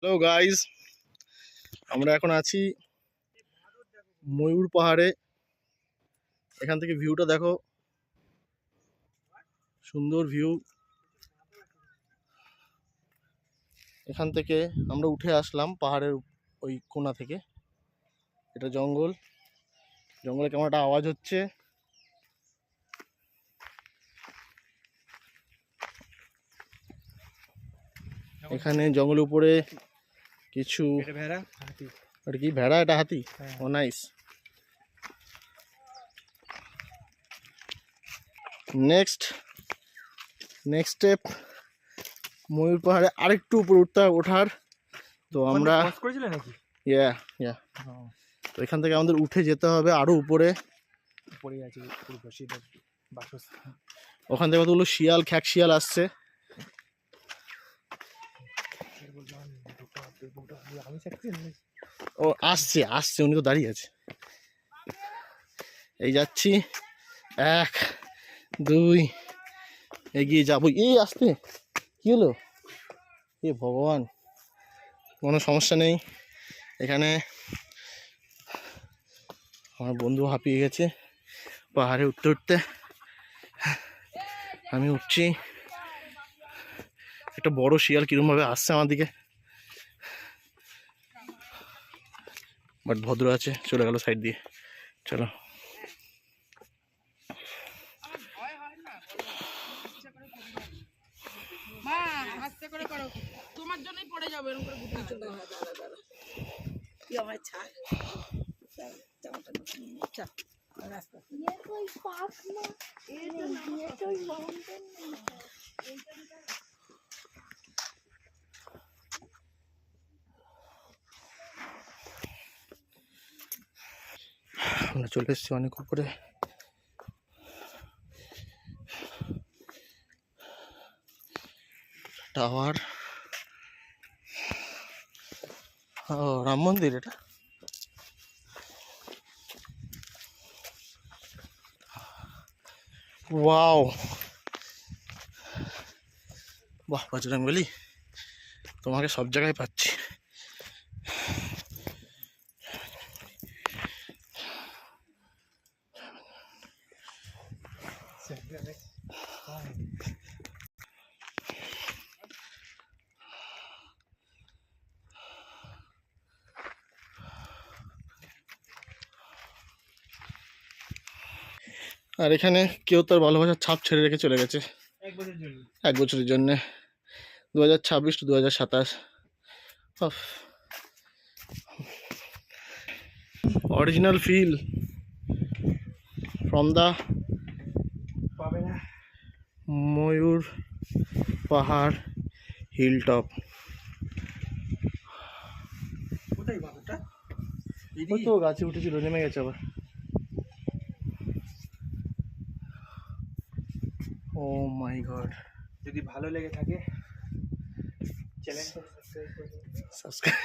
Hello guys, আমরা এখন আছি ময়ূর পাহাড়ে। এখান থেকে ভিউটা দেখো, সুন্দর ভিউ। এখান থেকে আমরা উঠে আসলাম পাহাড়ের ওই কোণা থেকে। এটা জঙ্গল, জঙ্গলে কেমন একটা আওয়াজ হচ্ছে। এখানে জঙ্গলের উপরে কিছু এটা কি ভেড়া, এটা হাতি? ও নাইস। নেক্সট স্টেপ ময়ূর পাহাড়ে আরেকটু উপরে ওঠার। তো আমরা তো এখান থেকে আমাদের উঠে যেতে হবে আরো উপরে। ওখান থেকে কতগুলো শিয়াল, খ্যাক শিয়াল আসছে। ও আসছে উনি তো দাঁড়িয়ে আছে। এই যাচ্ছি, 1 2 এগিয়ে যাবো। এই আসতে কি হলো? এ ভগবান, কোনো সমস্যা নেই। এখানে আমার বন্ধু হাঁপিয়ে গেছে পাহাড়ে উঠতে উঠতে। আমি উঠছি। একটা বড় শিয়াল কিরম ভাবে আসছে আমার দিকে, বাট ভদ্র আছে, চলে গেল সাইড দিয়ে। চলো, তোমার জন্যই পড়ে যাবে এরকম করে বুঝতে চলে তুই আমার ছাড় রাস্তা ये कोई पार्क ना ये कोई माउंटेन नहीं है। আমরা চলে এসেছি অনেক উপরে। টাওয়ার, ও রাম মন্দির এটা। ওয়াও, বাহ বজরংবলী, তোমাকে সব জায়গায় পাচ্ছি। আর এখানে কেউ তার ভালোবাসার ছাপ ছেড়ে রেখে চলে গেছে 1 বছরের জন্য, 2026 to 2027। Original feel from the Mayur Pahar hill top. ওই তো গাছে উঠেছিল, নেমে গেছে আবার। ও মাই গড, যদি ভালো লেগে থাকে চ্যানেলটা সাবস্ক্রাইব